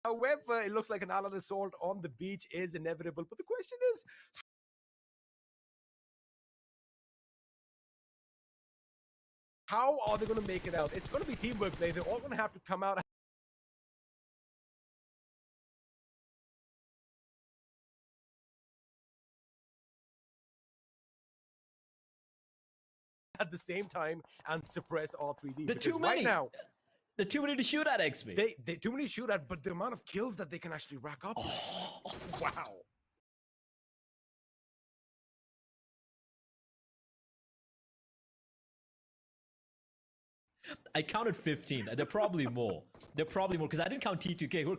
However, it looks like an all-out assault on the beach is inevitable. But the question is, how are they going to make it out? It's going to be teamwork play. They're all going to have to come out at the same time and suppress R3D. The too many. Right now, the too many to shoot at, XB. They too many to shoot at, but the amount of kills that they can actually rack up. Wow. I counted 15. They're probably more. They're probably more because I didn't count T2K. Who are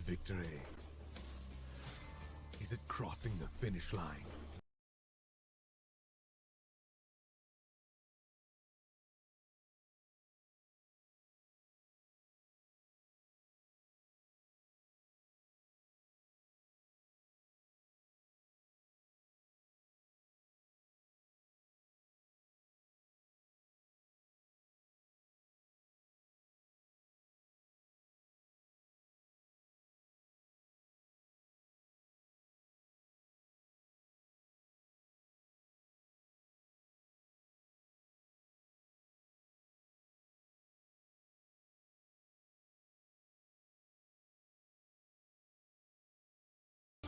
victory? Is it crossing the finish line?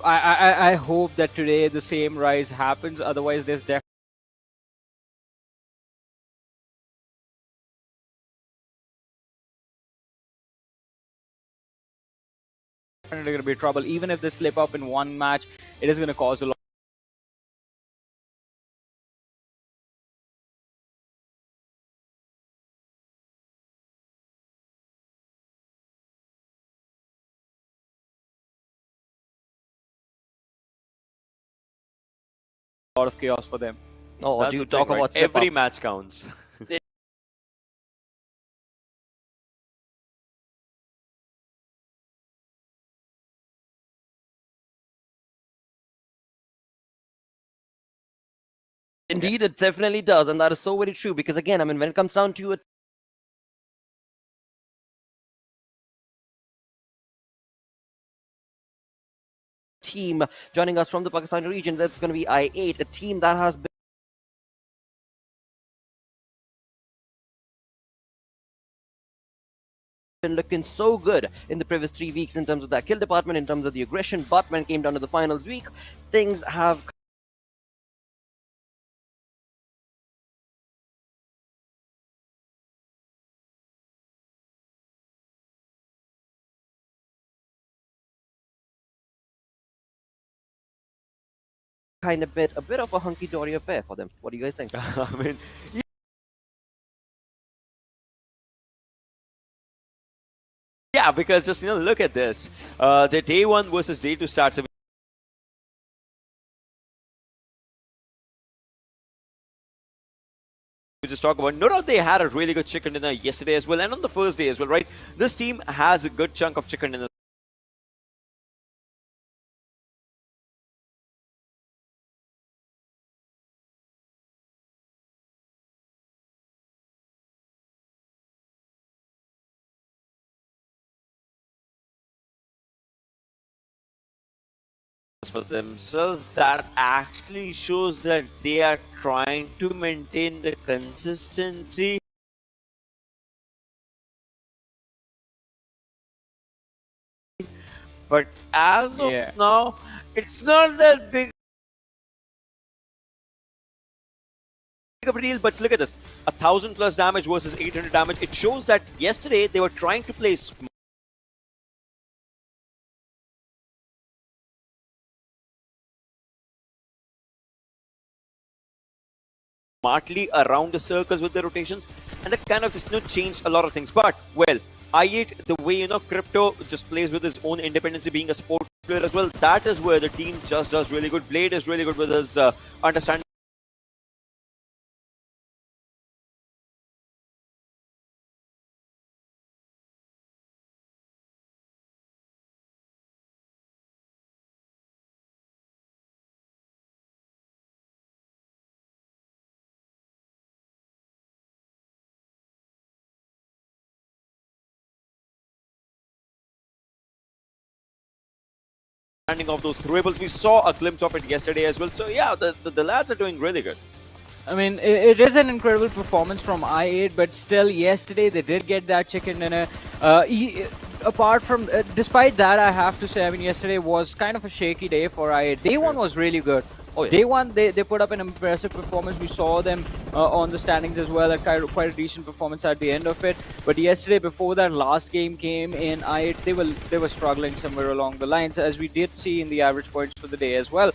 I hope that today the same rise happens. Otherwise, there's definitely going to be trouble. Even if they slip up in one match, it is going to cause a lot. A lot of chaos for them. Oh, That's do you the thing, talk right? about Every slip-ups? match counts. Indeed, it definitely does, and that is so very true. Because again, I mean, when it comes down to it, team joining us from the Pakistani region, that's going to be I8, a team that has been looking so good in the previous 3 weeks in terms of that kill department, in terms of the aggression. But when it came down to the finals week, things have kind of been a bit of a hunky-dory affair for them. What do you guys think? I mean, yeah, because just look at this. The day 1 versus day 2 starts. We just talk about, no doubt they had a really good chicken dinner yesterday as well, and on the first day as well, right? This team has a good chunk of chicken dinner. For themselves, that actually shows that they are trying to maintain the consistency. But as of now, it's not that big of a deal. But look at this, 1,000 plus damage versus 800 damage. It shows that yesterday they were trying to play smartly around the circles with the rotations, and that kind of just changed a lot of things. But well, I8, the way Crypto just plays with his own independence, being a sport player as well, that is where the team just does really good. Blade is really good with his understanding of those throwables. We saw a glimpse of it yesterday as well. So yeah, the lads are doing really good. I mean, it is an incredible performance from I8, but still, yesterday they did get that chicken dinner. Apart from, despite that, I have to say, I mean, yesterday was kind of a shaky day for I8. Day 1 was really good. Oh, yeah. Day 1, they put up an impressive performance. We saw them on the standings as well, at quite a decent performance at the end of it. But yesterday, before that last game came in, I8, they were struggling somewhere along the lines, as we did see in the average points for the day as well.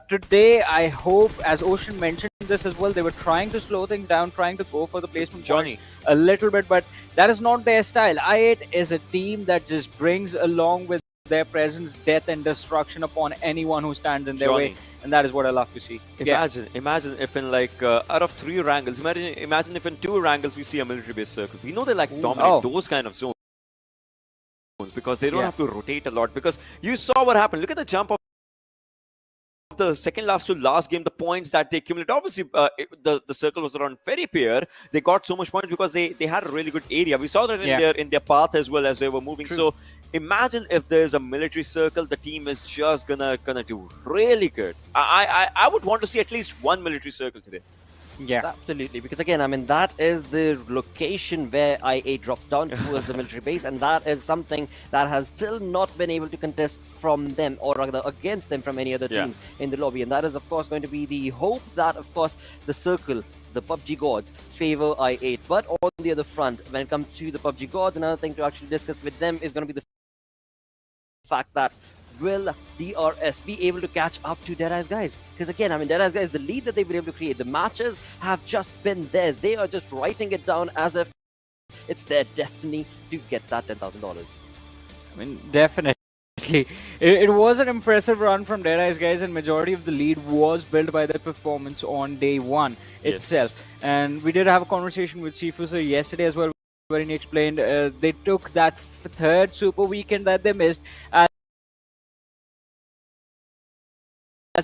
Today, I hope, as Ocean mentioned this as well, they were trying to slow things down, trying to go for the placement points a little bit, but that is not their style. I8 is a team that just brings along with their presence, death, and destruction upon anyone who stands in their way. Johnny. And that is what I love to see. Imagine if in like out of 3 wrangles, imagine if in 2 wrangles we see a military-based circle. We know they like dominate those kind of zones because they don't have to rotate a lot. Because you saw what happened. Look at the jump of the second last to last game, the points that they accumulated. Obviously, the circle was around very pair. They got so much points because they had a really good area. We saw that in their path as well as they were moving. So imagine if there's a military circle, the team is just gonna do really good. I would want to see at least one military circle today. Yeah, absolutely. Because again, I mean, that is the location where IA drops down towards the military base, and that is something that has still not been able to contest from them, or rather against them from any other teams in the lobby. And that is, of course, going to be the hope that, of course, the circle, the PUBG gods, favor I8. But on the other front, when it comes to the PUBG gods, another thing to actually discuss with them is going to be the fact that will DRS be able to catch up to Deadeye's guys? Because again, I mean, Deadeye's guys, the lead that they've been able to create, the matches have just been theirs. They are just writing it down as if it's their destiny to get that $10,000. I mean, definitely. It was an impressive run from Deadeye's guys, and majority of the lead was built by their performance on day one itself. And we did have a conversation with Sifu sir yesterday as well, where he explained they took that third super weekend that they missed as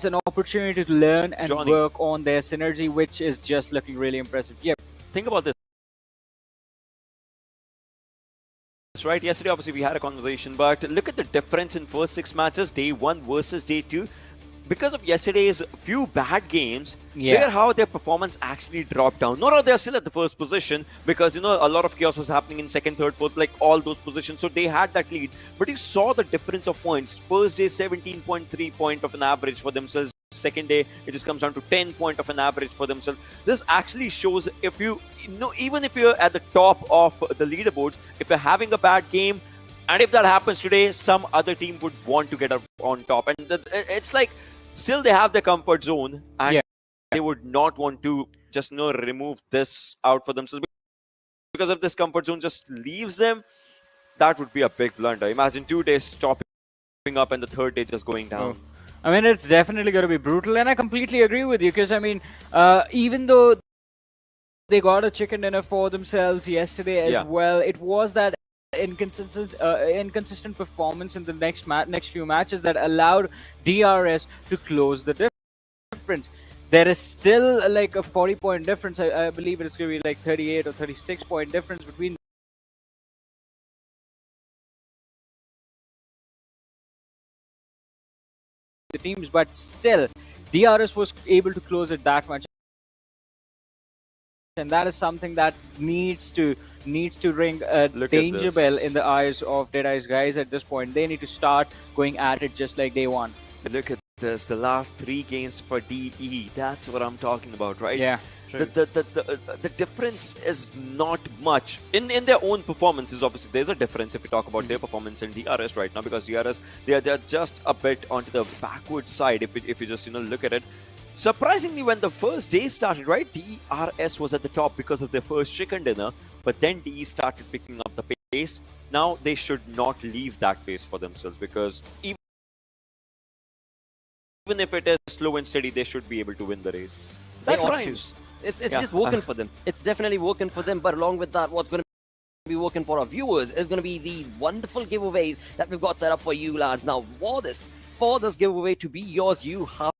an opportunity to learn and work on their synergy, which is just looking really impressive. Yeah. Think about this. Right, yesterday obviously we had a conversation, but look at the difference in first 6 matches, day 1 versus day 2. Because of yesterday's few bad games, look at how their performance actually dropped down. No, they're still at the first position because, you know, a lot of chaos was happening in second, third, fourth, like all those positions. So they had that lead. But you saw the difference of points. First day, 17.3 point of an average for themselves. Second day, it just comes down to 10 point of an average for themselves. This actually shows if you know, even if you're at the top of the leaderboards, if you're having a bad game, and if that happens today, some other team would want to get up on top. And it's like, still they have their comfort zone, and they would not want to just, you know, remove this out for themselves. Because if this comfort zone just leaves them, that would be a big blunder. Imagine 2 days stopping up and the third day just going down. I mean, it's definitely going to be brutal, and I completely agree with you, because, I mean, even though they got a chicken dinner for themselves yesterday as well, it was that inconsistent performance in the next few matches that allowed DRS to close the difference. There is still like a 40-point difference. I believe it's going to be like 38 or 36-point difference between the teams, but still DRS was able to close it that much, and that is something that needs to ring a danger bell in the eyes of Deadeye's guys at this point. They need to start going at it just like day one. Look at this, the last 3 games for DE. That's what I'm talking about, right? Yeah. The difference is not much in their own performances. Obviously, there's a difference if we talk about their performance in DRS right now, because DRS they're just a bit onto the backward side. If you just, you know, look at it. Surprisingly, when the first day started, right, DRS was at the top because of their first chicken dinner, but then DE started picking up the pace. Now they should not leave that pace for themselves, because even if it is slow and steady, they should be able to win the race. That rhymes. It's just working for them. It's definitely working for them. But along with that, what's going to be working for our viewers is going to be these wonderful giveaways that we've got set up for you lads. Now, for this giveaway to be yours, you have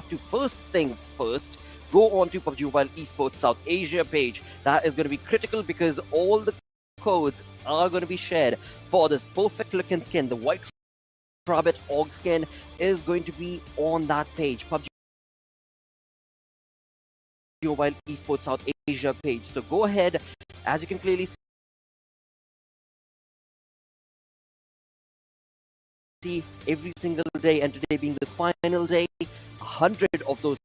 to, first things first, go on to Pubg Mobile Esports South Asia page. That is going to be critical, because all the codes are going to be shared for this perfect looking skin. The white rabbit org skin is going to be on that page. Pubg Mobile Esports South Asia page. So go ahead, as you can clearly see, every single day, and today being the final day, 100 of those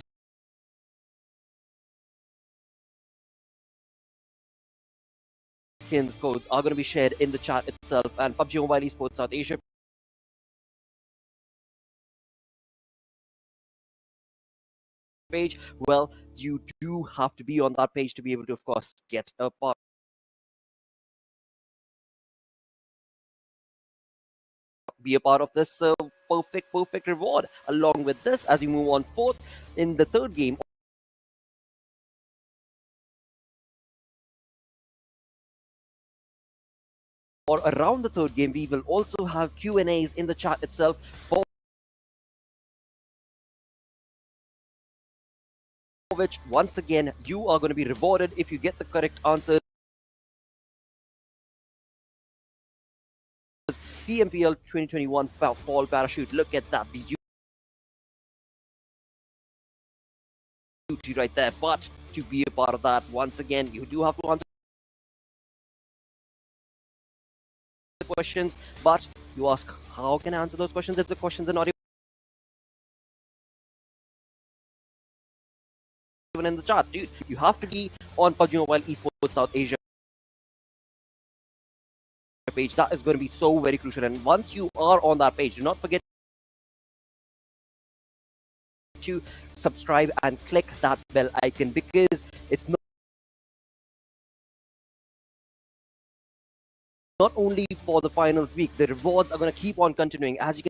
skins codes are going to be shared in the chat itself. And Pubg Mobile Esports South Asia page, well, you do have to be on that page to be able to, of course, get a part be a part of this perfect reward. Along with this, as you move on forth in the third game, or around the third game, we will also have Q&As in the chat itself for which, once again, you are going to be rewarded if you get the correct answers. PMPL 2021 Fall Parachute. Look at that beauty right there. But to be a part of that, once again, you do have to answer the questions. But you ask, how can I answer those questions if the questions are not even in the chat? Dude, you have to be on Pubg Mobile Esports South Asia page. That is going to be so very crucial, and once you are on that page, do not forget to subscribe and click that bell icon, because it's not only for the final week. The rewards are going to keep on continuing. As you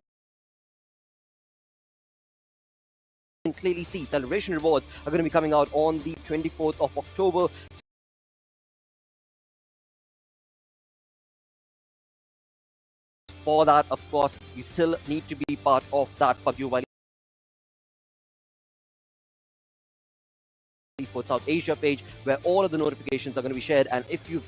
can clearly see, celebration rewards are going to be coming out on the 24th of October. For that, of course, you still need to be part of that Pubg Mobile Esports South Asia page, where all of the notifications are going to be shared. And if you've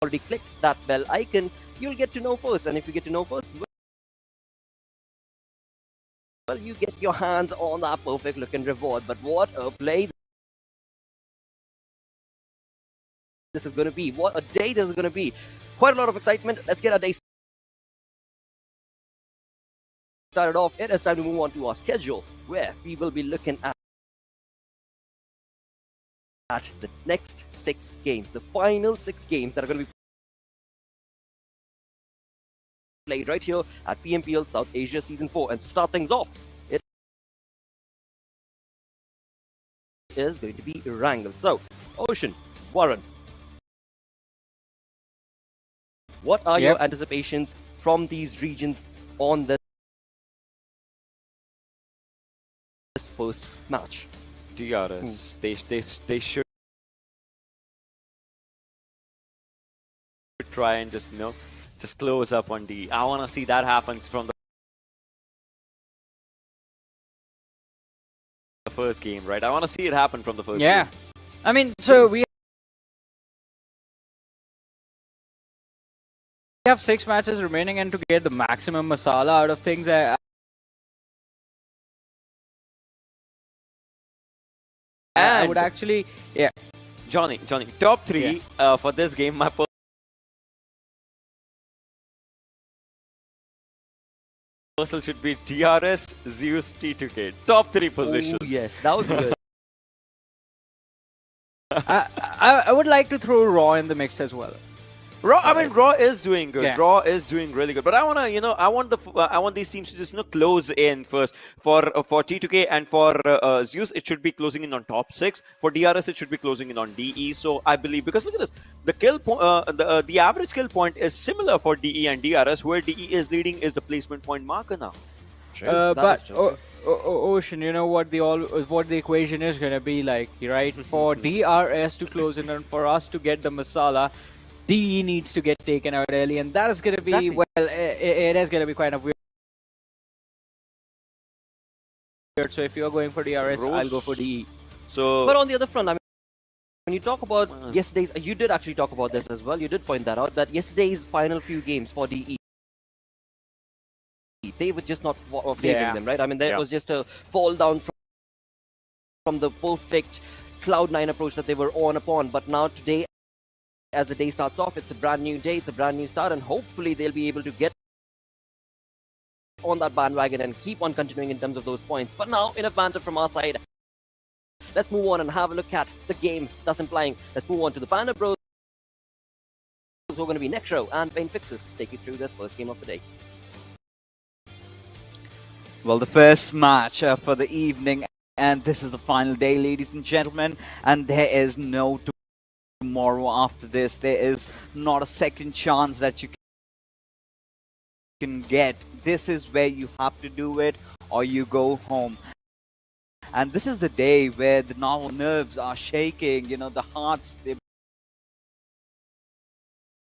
already clicked that bell icon, you'll get to know first. And if you get to know first, well, you get your hands on that perfect looking reward. But what a play this is going to be. What a day this is going to be. Quite a lot of excitement. Let's get our day started off. It is time to move on to our schedule, where we will be looking at the next 6 games, the final 6 games that are going to be played right here at PMPL South Asia Season 4. And to start things off, it is going to be Wrangle. So, Ocean, Warren, what are your anticipations from these regions on this first match? DRS, they should try and just close up on D. I want to see that happen from the first game, right? I want to see it happen from the first game. Yeah. I mean, so we have 6 matches remaining, and to get the maximum masala out of things, I would actually, Johnny, top 3 for this game. My personal should be DRS, Zeus, T2K. Top 3 positions. Oh, yes, that would be good. I would like to throw Raw in the mix as well. Raw, I mean, Raw is doing good. Yeah. Raw is doing really good. But I wanna, I want these teams to just close in first. For T2K and for Zeus, it should be closing in on top 6. For DRS, it should be closing in on DE. So I believe, because look at this, the kill the average kill point is similar for DE and DRS. Where DE is leading is the placement point marker now. But Ocean, you know what the equation is gonna be like, right? For DRS to close in and for us to get the masala, DE needs to get taken out early, and that is going to be, well, it is going to be kind of weird. So if you're going for DRS, I'll go for DE. So, but on the other front, I mean, when you talk about yesterday's, you did actually talk about this as well. You did point that out, that yesterday's final few games for DE, they were just not favoring them, right? I mean, there was just a fall down from the perfect Cloud9 approach that they were on upon. But now today, as the day starts off, it's a brand new day, it's a brand new start, and hopefully they'll be able to get on that bandwagon and keep on continuing in terms of those points. But now, in a banter from our side, let's move on and have a look at the game that's implying. Let's move on to the Panda Bros, who are going to be Necro and Pain Fixes. Take you through this first game of the day. Well, the first match for the evening, and this is the final day, ladies and gentlemen, and there is no tomorrow after this. There is not a second chance that you can get. This is where you have to do it or you go home. And this is the day where the nerves are shaking, the hearts, they're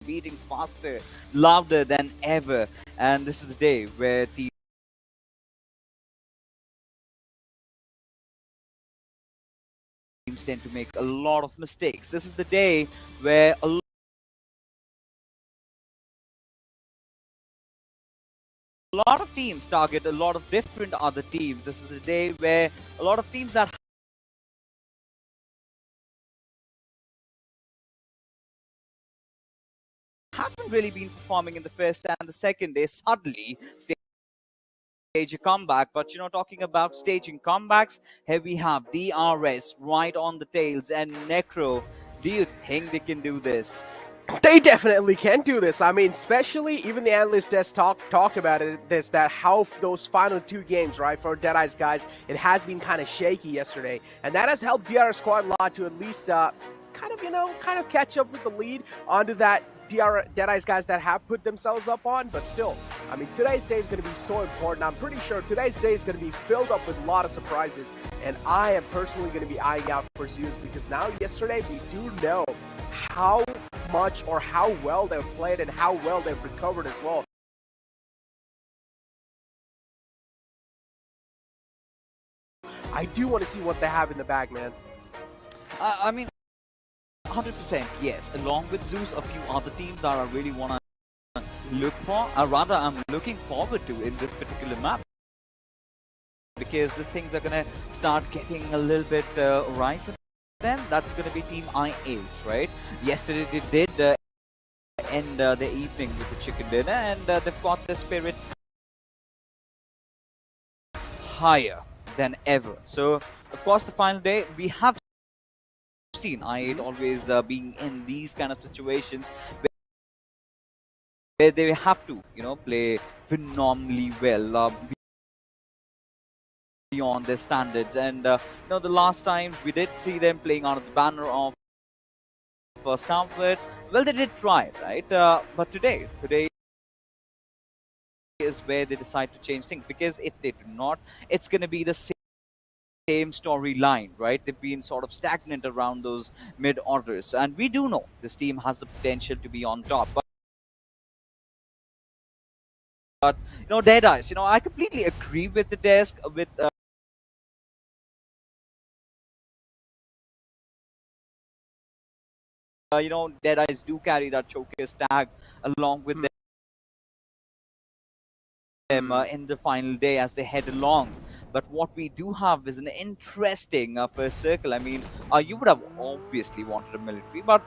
beating faster, louder than ever. And this is the day where teams tend to make a lot of mistakes. This is the day where a lot of teams target a lot of different other teams. This is the day where a lot of teams that haven't really been performing in the first and the second day suddenly stage a comeback. But talking about staging comebacks, here we have DRS right on the tails and Necro. Do you think they can do this? They definitely can do this. I mean, especially even the analyst desk talked about it. That how those final 2 games, right, for Deadeye's guys, it has been kind of shaky yesterday, and that has helped DRS squad a lot to at least kind of catch up with the lead onto that Deadeye's guys that have put themselves up on. But still, I mean, today's day is going to be so important. I'm pretty sure today's day is going to be filled up with a lot of surprises, and I am personally going to be eyeing out for Zeus because now yesterday we do know how much or how well they've played and how well they've recovered as well. I do want to see what they have in the bag, man. I mean, 100% yes. Along with Zeus, a few other teams that I really want to look for, or rather I'm looking forward to in this particular map. Because these things are going to start getting a little bit right for them. That's going to be Team I8, right? Yesterday they did end the evening with the chicken dinner, and they've got their spirits higher than ever. So, of course, the final day, we have seen I8 always being in these kind of situations where they have to, play phenomenally well. Beyond their standards, and the last time we did see them playing under the banner of Stanford. Well, they did try, right? But today is where they decide to change things, because if they do not, it's going to be the same storyline, right? They've been sort of stagnant around those mid orders, and we do know this team has the potential to be on top. But Deadeye's, I completely agree with the desk with. Deadeye's do carry that showcase tag along with them in the final day as they head along. But what we do have is an interesting first circle. I mean, you would have obviously wanted a military, but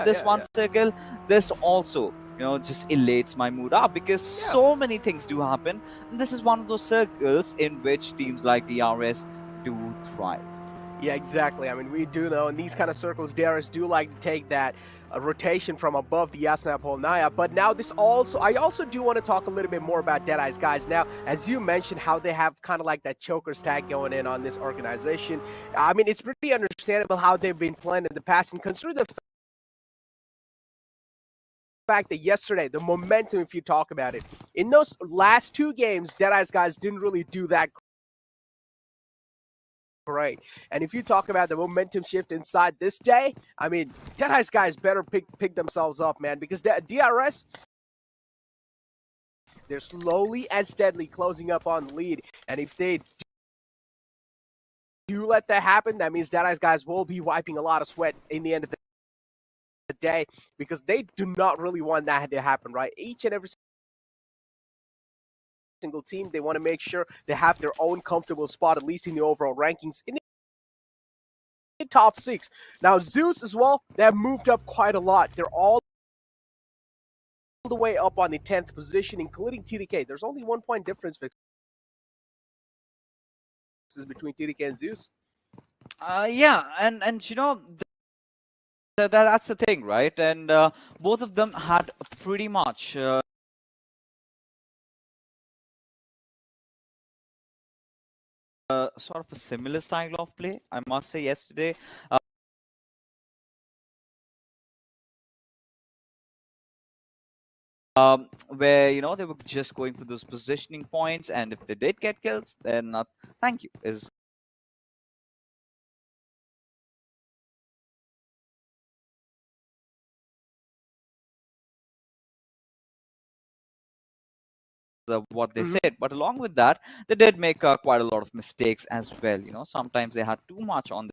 this circle, this also just elates my mood up, because so many things do happen. And this is one of those circles in which teams like DRS do thrive. Yeah, exactly. I mean, we do know in these kind of circles, DRS do like to take that rotation from above the Yasna Polnaya. But now I also do want to talk a little bit more about Deadeye's guys. Now, as you mentioned, how they have kind of like that choker's tag going in on this organization. I mean, it's pretty understandable how they've been playing in the past, and consider the fact that yesterday, the momentum, if you talk about it, in those last 2 games, Deadeye's guys didn't really do that great. And if you talk about the momentum shift inside this day, I mean, Deadeye's guys better pick themselves up, man, because DRS, they're slowly and steadily closing up on the lead. And if they do let that happen, that means Deadeye's guys will be wiping a lot of sweat in the end of the day, because they do not really want that to happen, right? Each and every single team, they want to make sure they have their own comfortable spot, at least in the overall rankings, in the top 6. Now, Zeus as well, they have moved up quite a lot. They're all the way up on the 10th position, including TDK. There's only 1 point difference between TDK and Zeus. Yeah, and that's the thing, right? And both of them had pretty much sort of a similar style of play, I must say, yesterday. where they were just going for those positioning points, and if they did get kills, then thank you is what they said. But along with that, they did make quite a lot of mistakes as well. Sometimes they had too much on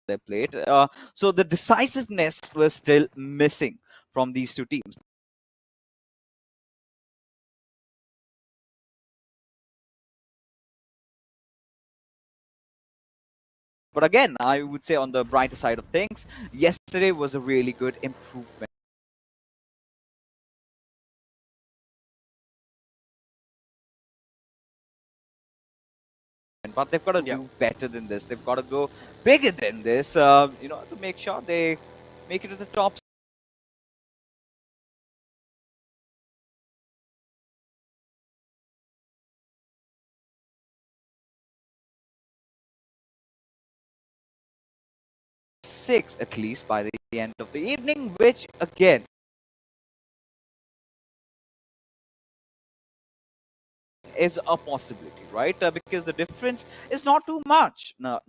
their plate. So the decisiveness was still missing from these two teams. But again, I would say on the brighter side of things, yesterday was a really good improvement. But they've got to do better than this. They've got to go bigger than this, to make sure they make it to the top. Six at least by the end of the evening, which again is a possibility, right? Because the difference is not too much. Now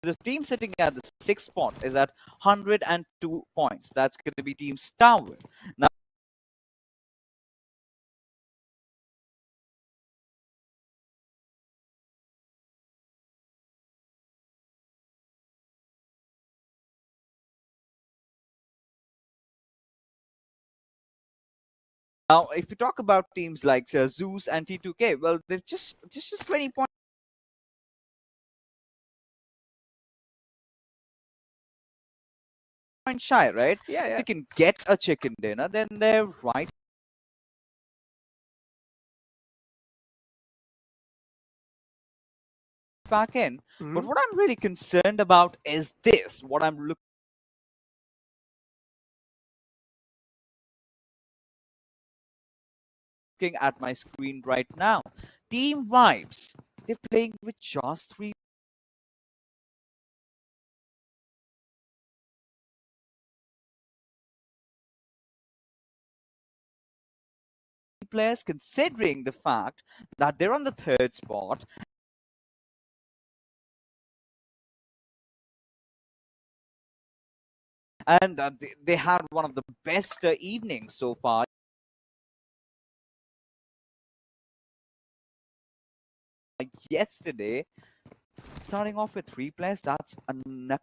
the team sitting at the 6th spot is at 102 points. That's going to be Team Tower. Now, if you talk about teams like Zeus and T2K, well, they're just 20 points shy, right? Yeah, If they can get a chicken dinner, then they're right back in. But what I'm really concerned about is this. What I'm looking at my screen right now. Team Vibes, they're playing with just 3 players, considering the fact that they're on the 3rd spot. And they had one of the best evenings so far yesterday. Starting off with 3 players, that's not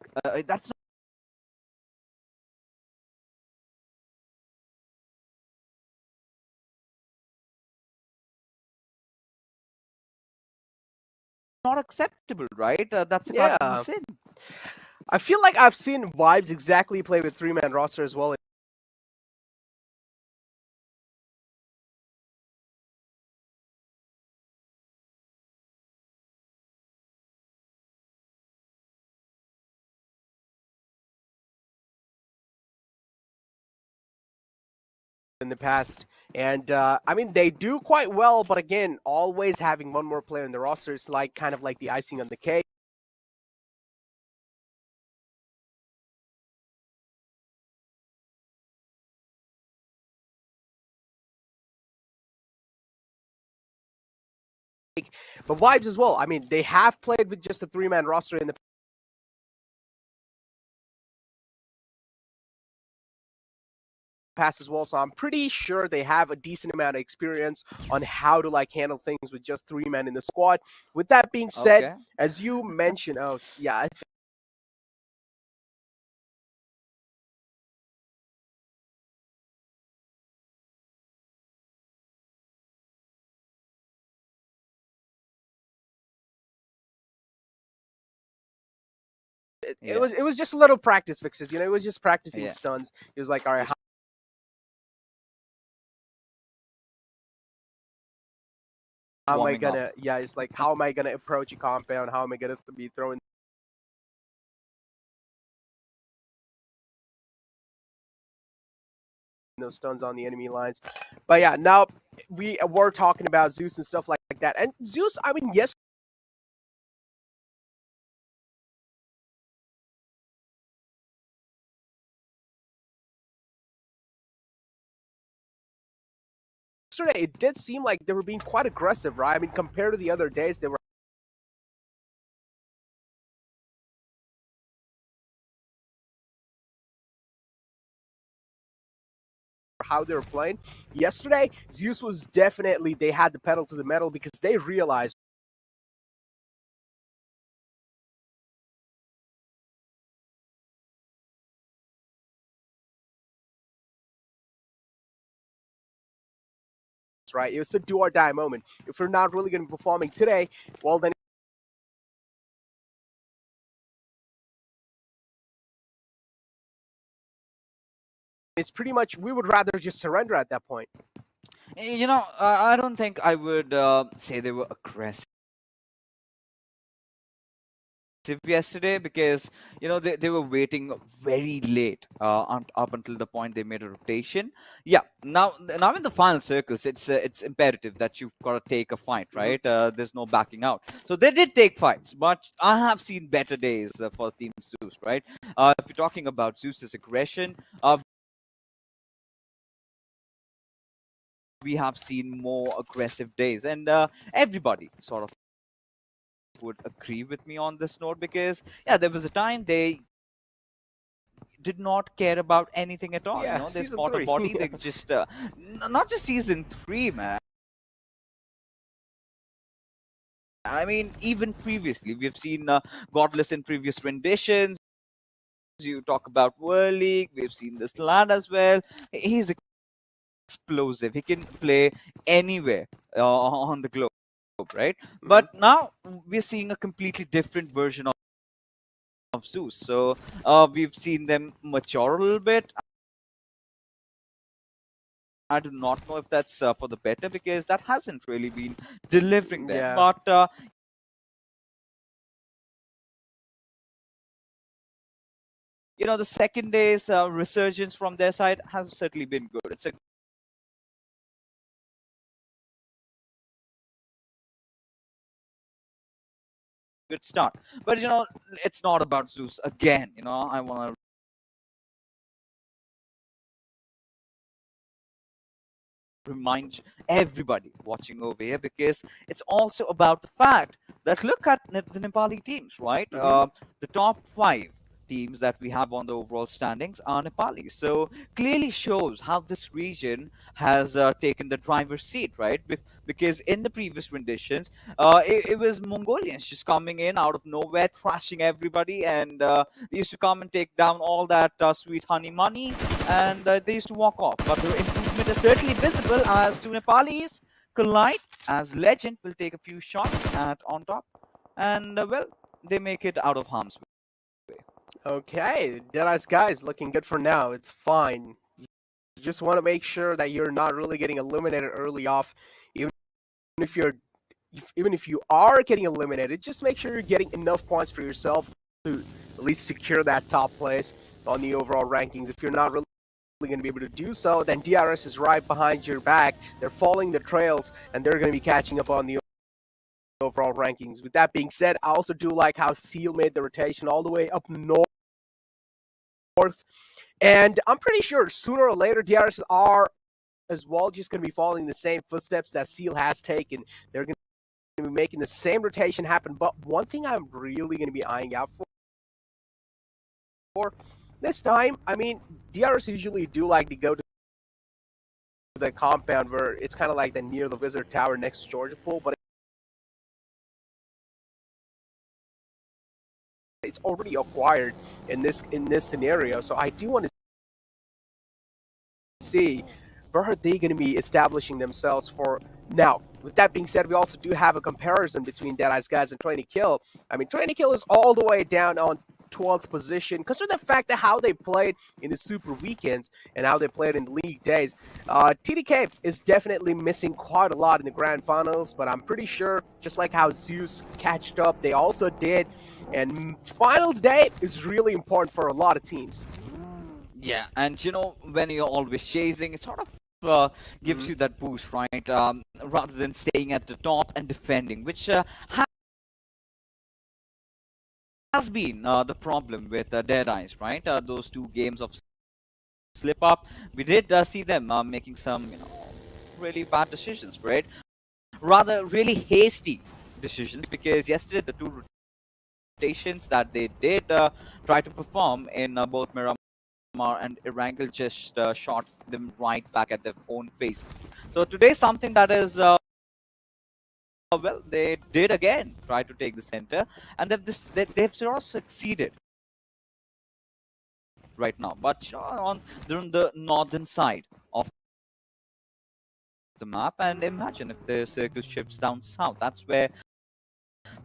acceptable, right? That's a cardinal sin. I feel like I've seen Vibes exactly play with 3-man roster as well. In the past, and I mean they do quite well, but again, always having one more player in the roster is like kind of like the icing on the cake. But Vibes as well. I mean, they have played with just a 3-man roster in the past as well, so I'm pretty sure they have a decent amount of experience on how to like handle things with just 3 men in the squad. With that being said, as you mentioned, oh yeah, it was just a little practice fixes, it was just practicing stuns. It was like, all right, how am I gonna it's like, how am I gonna approach a compound, how am I gonna be throwing those stuns on the enemy lines. But yeah, now we were talking about Zeus and stuff like that. And Zeus, I mean, yes. Yesterday, it did seem like they were being quite aggressive, right? I mean, compared to the other days, they were how they were playing. Yesterday, Zeus was definitely, they had the pedal to the metal because they realized right? It was a do or die moment. If we're not really going to be performing today, well, then it's pretty much we would rather just surrender at that point. You know, I don't think I would say they were aggressive yesterday, because you know they were waiting very late up until the point they made a rotation. Yeah, now in the final circles, it's imperative that you've got to take a fight, right? There's no backing out. So they did take fights, but I have seen better days for Team Zeus, right? If you're talking about Zeus's aggression, we have seen more aggressive days, and everybody sort of would agree with me on this note, because yeah, there was a time they did not care about anything at all. Yeah, you know, they season spot a 3. body, they just not just season 3, man. I mean, even previously we've seen Godless in previous renditions. You talk about World League, we've seen this lad as well. He's explosive, he can play anywhere on the globe, right? But now we're seeing a completely different version of Zeus. So we've seen them mature a little bit. I do not know if that's for the better, because that hasn't really been delivering them. Yeah. But you know, the second day's resurgence from their side has certainly been good. It's a good start. But you know, it's not about Zeus again. You know, I want to remind everybody watching over here, because it's also about the fact that look at the Nepali teams, right? The top 5 teams that we have on the overall standings are Nepali. So clearly shows how this region has taken the driver's seat, right? Because in the previous renditions, it was Mongolians just coming in out of nowhere, thrashing everybody, and they used to come and take down all that sweet honey money, and they used to walk off. But the improvement is certainly visible as two Nepalis collide, as Legend will take a few shots at on top, and well, they make it out of harm's way. Okay, Deadeye's guys looking good for now. It's fine. You just want to make sure that you're not really getting eliminated early off. Even if you are getting eliminated, just make sure you're getting enough points for yourself to at least secure that top place on the overall rankings. If you're not really going to be able to do so, then DRS is right behind your back. They're following the trails, and they're going to be catching up on the overall rankings. With that being said, I also do like how Seal made the rotation all the way up north. And I'm pretty sure sooner or later, DRS are as well just going to be following the same footsteps that Seal has taken. They're going to be making the same rotation happen. But one thing I'm really going to be eyeing out for this time, I mean, DRS usually do like to go to the compound where it's kind of like the near the Wizard Tower next to Georgia Pool, but it's already acquired in this scenario. So I do want to see where are they going to be establishing themselves for now. With that being said, we also do have a comparison between Deadeye's guys and 20 Kill. I mean, 20 Kill is all the way down on 12th position because of the fact that how they played in the Super Weekends and how they played in the league days. TDK is definitely missing quite a lot in the Grand Finals, but I'm pretty sure, just like how Zeus catched up, they also did. And Finals Day is really important for a lot of teams. Yeah, and when you're always chasing, it sort of gives you that boost, right? Rather than staying at the top and defending, which has been the problem with Dead Eyes, right? Those 2 games of slip up, we did see them making some, really bad decisions, right? Rather, really hasty decisions, because yesterday the 2 rotations that they did try to perform in both Miramar and Erangel just shot them right back at their own faces. So today, something that is well, they did again try to take the center, and they've sort of succeeded right now. But they're on the northern side of the map, and imagine if the circle shifts down south. That's where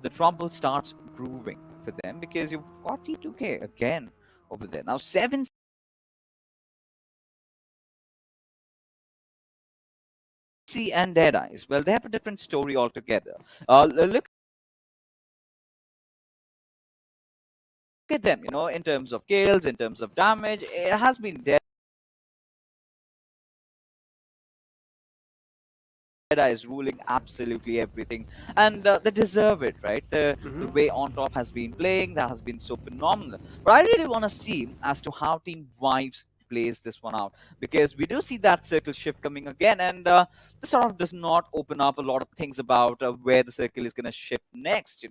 the trouble starts brewing for them, because you've got T2K again over there. Now 7C and Dead Eyes, well, they have a different story altogether. Look at them, in terms of kills, in terms of damage, it has been Dead Eyes ruling absolutely everything, and they deserve it, right? The way On Top has been playing, that has been so phenomenal. But I really want to see as to how Team Vibes plays this one out, because we do see that circle shift coming again, and this sort of does not open up a lot of things about where the circle is going to shift next,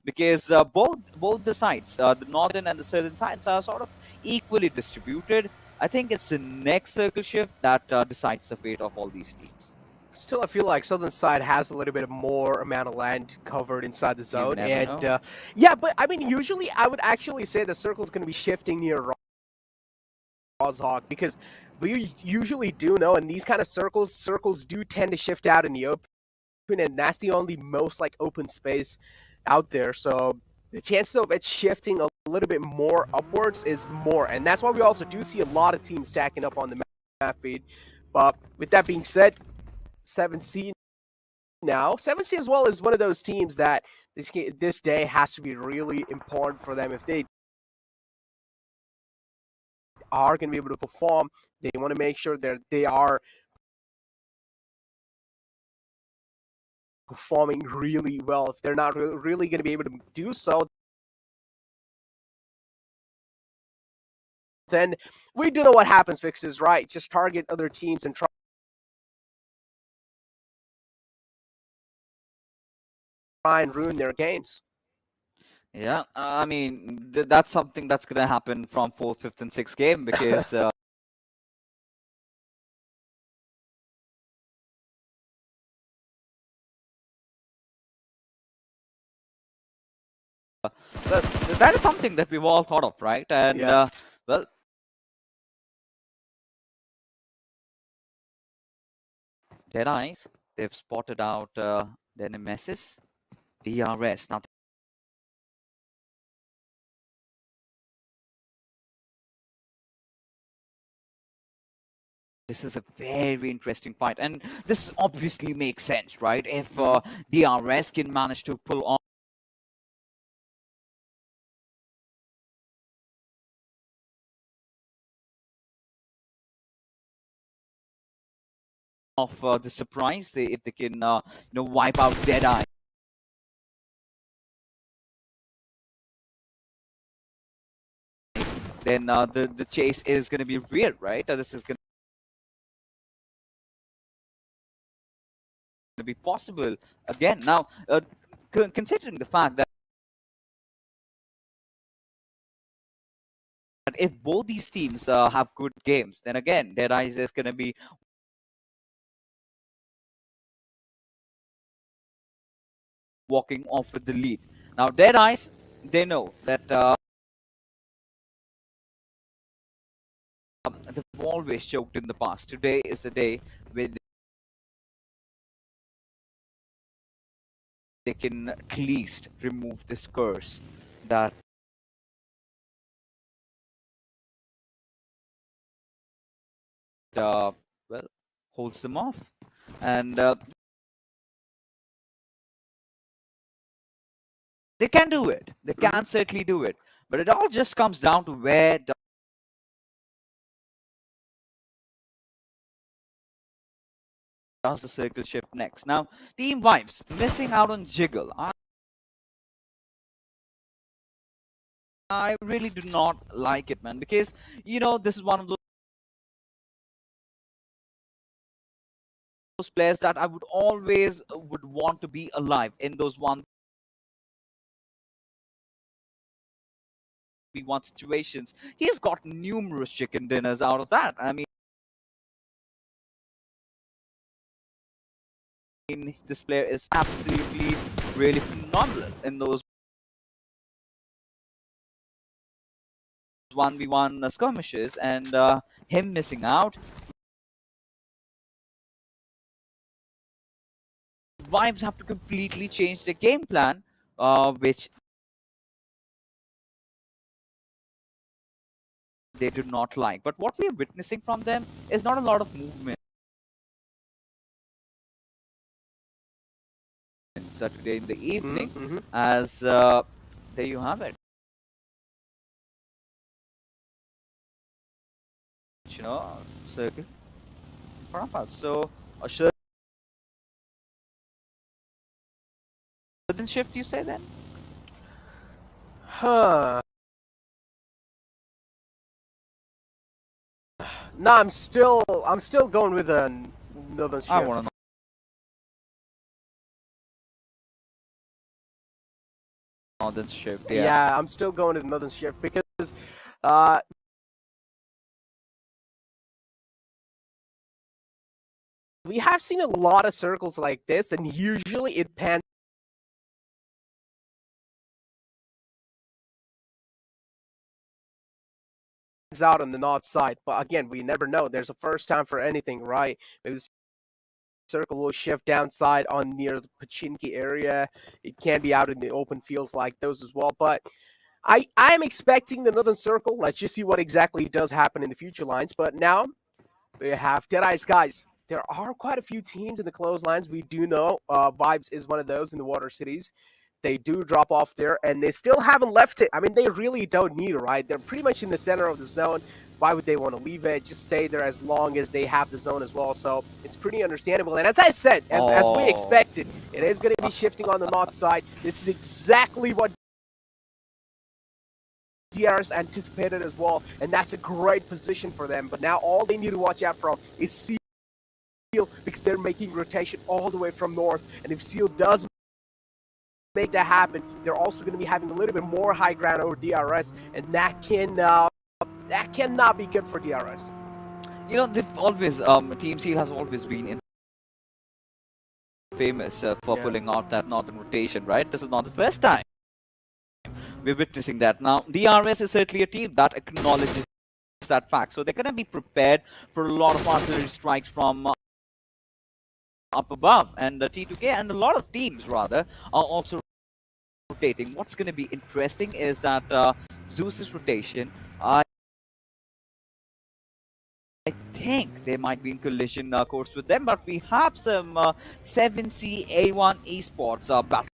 because both the sides, the northern and the southern sides, are sort of equally distributed. I think it's the next circle shift that decides the fate of all these teams. Still, I feel like Southern Side has a little bit more amount of land covered inside the zone, never and know. yeah, but I mean, usually I would actually say the circle's going to be shifting near Rozhog, because we usually do know in these kind of circles do tend to shift out in the open, and that's the only most like open space out there. So the chances of it shifting a little bit more upwards is more, and that's why we also do see a lot of teams stacking up on the map feed. But with that being said, 7C now. 7C as well is one of those teams that this day has to be really important for them. If they are going to be able to perform, they want to make sure that they are performing really well. If they're not really going to be able to do so, then we do know what happens, Fixes, right? Just target other teams and try and ruin their games. Yeah, I mean, that's something that's going to happen from 4th, 5th, and 6th game, because that is something that we've all thought of, right? And, Yeah. Well, Dead Eyes, they've spotted out their nemesis, DRS. Now, this is a very interesting fight, and this obviously makes sense, right? If DRS can manage to pull off the surprise, if they can, wipe out Dead Eye, then the chase is going to be real, right? This is going to be possible again. Now, considering the fact that if both these teams have good games, then again, Dead Eyes is going to be walking off with the lead. Now, Dead Eyes, they know that they've always choked in the past. Today is the day where they can at least remove this curse that well, holds them off. And they can do it. They can certainly do it. But it all just comes down to where does the circle shift next? Now, Team Vibes missing out on Jiggle. I really do not like it, man, because this is one of those players that I would always would want to be alive in those 1v1 situations. He's got numerous chicken dinners out of that. I mean, this player is absolutely really phenomenal in those 1v1 skirmishes, and him missing out. Vibes have to completely change their game plan, which they do not like. But what we are witnessing from them is not a lot of movement. Saturday in the evening, as there you have it. Circle in front of us. So a certain shift, you say then? Huh. No, I'm still going with another shift. I want to know. Northern shift. Yeah, I'm still going with another shift because we have seen a lot of circles like this, and usually it pans out on the north side. But again, we never know. There's a first time for anything, right? Maybe the circle will shift downside on near the Pachinki area. It can be out in the open fields like those as well. But I am expecting the northern circle. Let's just see what exactly does happen in the future lines. But now we have Deadeyes, guys. There are quite a few teams in the close lines. We do know Vibes is one of those in the water cities. They do drop off there, and they still haven't left it. I mean, they really don't need it, right? They're pretty much in the center of the zone. Why would they want to leave it? Just stay there as long as they have the zone as well. So it's pretty understandable. And as I said, as we expected, it is going to be shifting on the north side. This is exactly what DRS anticipated as well, and that's a great position for them. But now all they need to watch out from is Seal, because they're making rotation all the way from north. And if Seal does make that happen, they're also going to be having a little bit more high ground over DRS, and that cannot be good for DRS. They've always Team Seal has always been famous for pulling out that northern rotation, right? This is not the first time we're witnessing that. Now, DRS is certainly a team that acknowledges that fact, so they're going to be prepared for a lot of artillery strikes from up above, and the T2K and a lot of teams rather are also rotating. What's going to be interesting is that Zeus's rotation, I think they might be in collision course with them, but we have some 7C A1 esports battle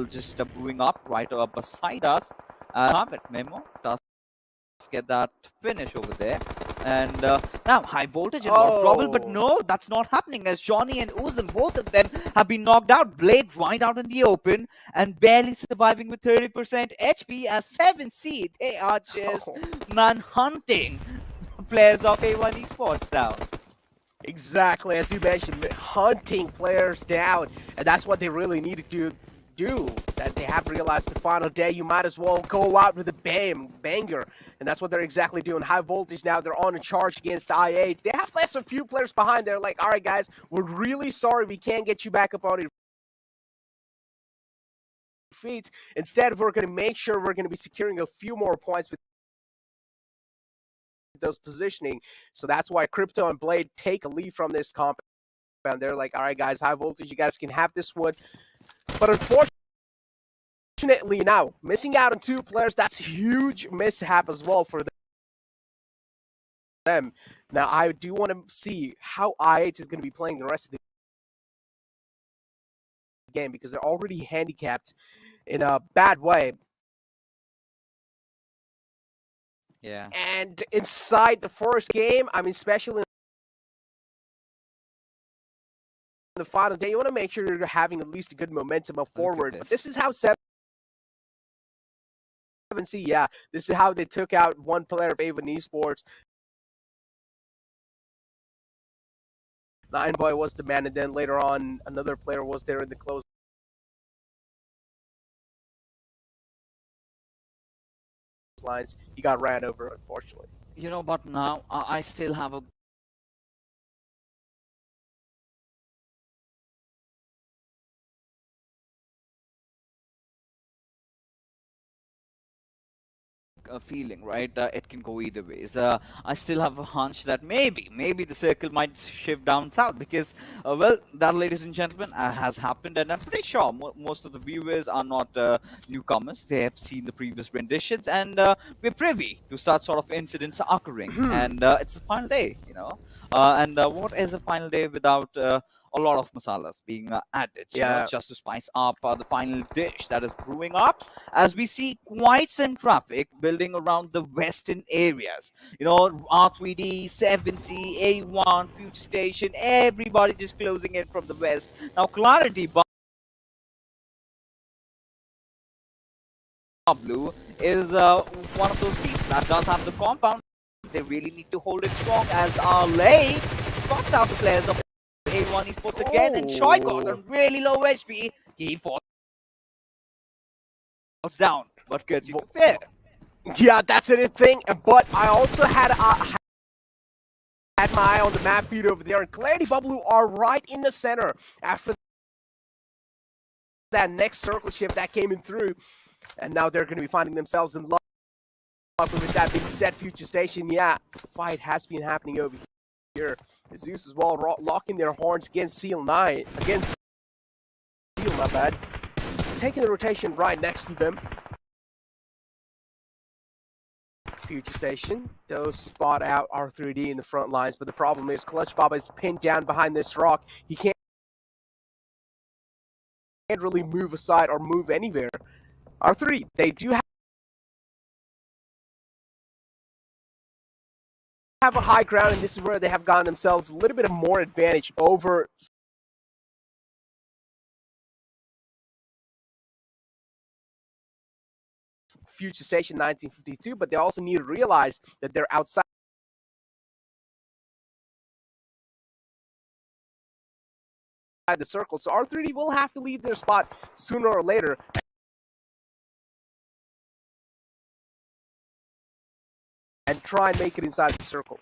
just brewing up right beside us. Have it, Memo does get that finish over there. And now high voltage and more trouble, but no, that's not happening, as Johnny and Uzum, both of them have been knocked out. Blade right out in the open and barely surviving with 30% HP as 7C. They are just man-hunting players of A1 esports now. Exactly, as you mentioned, hunting players down, and that's what they really need to do. That they have realized the final day, you might as well go out with a banger, and that's what they're exactly doing. High voltage now, they're on a charge against I8. They have left a few players behind. They're like, all right guys, we're really sorry we can't get you back up on your feet. Instead, we're going to make sure we're going to be securing a few more points with those positioning. So that's why Crypto and Blade take a lead from this compound. They're like, all right guys, high voltage, you guys can have this one. But unfortunately now, missing out on two players, that's a huge mishap as well for them. Now, I do want to see how I8 is going to be playing the rest of the game, because they're already handicapped in a bad way Yeah. And inside the first game, I mean, especially in the final day, you want to make sure you're having at least a good momentum up forward. But this is how 7C, yeah, this is how they took out one player of Avon Esports. Nine Boy was the man, and then later on, another player was there in the close lines. He got ran over, unfortunately. You know, but now I still have a feeling, right? It can go either ways. I still have a hunch that maybe the circle might shift down south because, well, that, ladies and gentlemen, has happened, and I'm pretty sure most of the viewers are not newcomers. They have seen the previous renditions, and we're privy to such sort of incidents occurring. And it's the final day, you know. And what is a final day without a lot of masalas being added, you know, just to spice up the final dish that is brewing up, as we see quite some traffic building around the western areas. You know, R3D, 7C, A1, Future Station, everybody just closing in from the west. Now, Clarity Blue is one of those teams that does have the compound. They really need to hold it strong, as LA spots out the players of A1 Esports again, and Choi got on really low HP. He falls down, but gets you fair. Yeah, that's the thing. But I also had my eye on the map feed over there, and Clarity Bubble are right in the center after that next circle shift that came in through, and now they're going to be finding themselves in luck. With that being said, Future Station, yeah, the fight has been happening over here. Zeus as well locking their horns against Seal 9, against Seal, my bad, taking the rotation right next to them. Future Station does spot out R3D in the front lines, but the problem is Clutch Baba is pinned down behind this rock. He can't really move aside or move anywhere. R3, they do have a high ground, and this is where they have gotten themselves a little bit of more advantage over Future Station 1952, but they also need to realize that they're outside the circle. So R3D will have to leave their spot sooner or later. And try and make it inside the circle.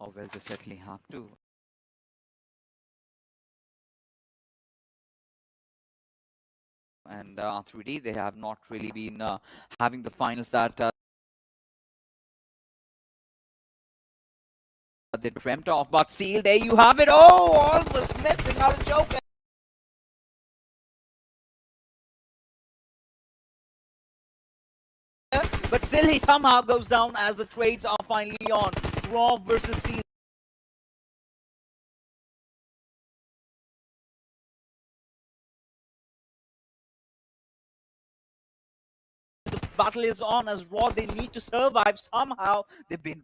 Oh, well, they certainly have to. And 3D, they have not really been having the finals that they dreamt of. But Seal, there you have it. Oh, almost missing out a Joker. But still, he somehow goes down as the trades are finally on. Raw versus Seal. The battle is on as Raw. They need to survive somehow. They've been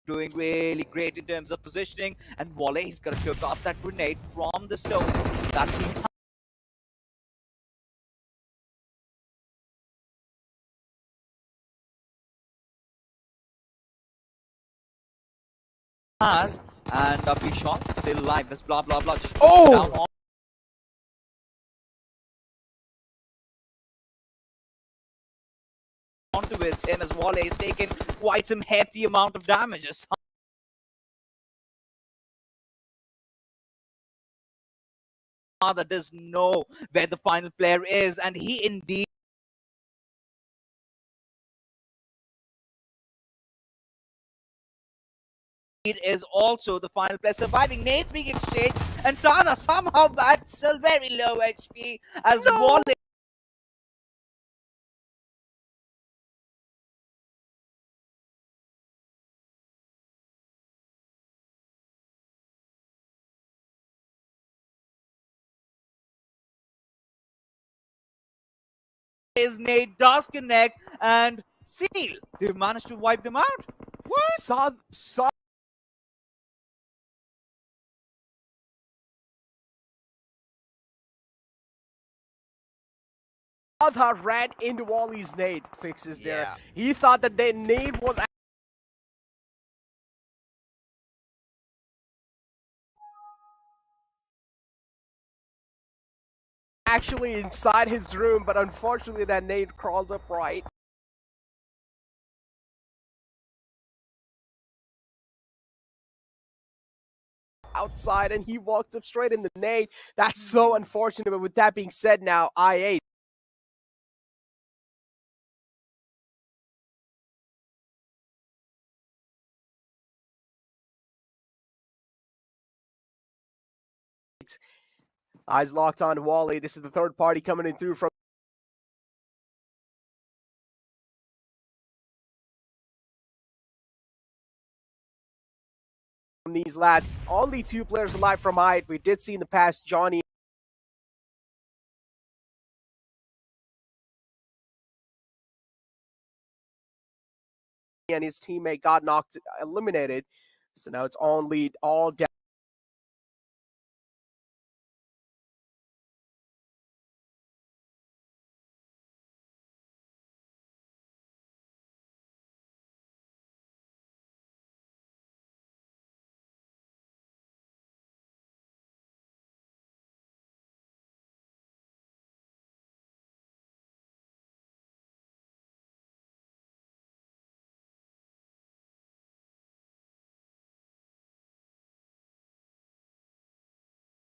doing really great in terms of positioning, and Wale, he's got to cook up that grenade from the stone that he has, and Bishop still alive. This blah blah blah just down onto it, and as Wale is taking quite some hefty amount of damages. That does know where the final player is, and he indeed is also the final player, surviving. Nates being exchanged, and Sada somehow but still very low HP as Wale His nade does connect, and Seal, they've managed to wipe them out. What? Saw ran into Wally's nade fixes there. Yeah. He thought that the nade was actually inside his room, but unfortunately that nade crawled up right. Outside, and he walked up straight in the nade. That's so unfortunate, but with that being said, now IA eyes locked on Wally. This is the third party coming in through from these last only 2 players alive from Hyde. We did see in the past Johnny and his teammate got eliminated. So now it's only all down.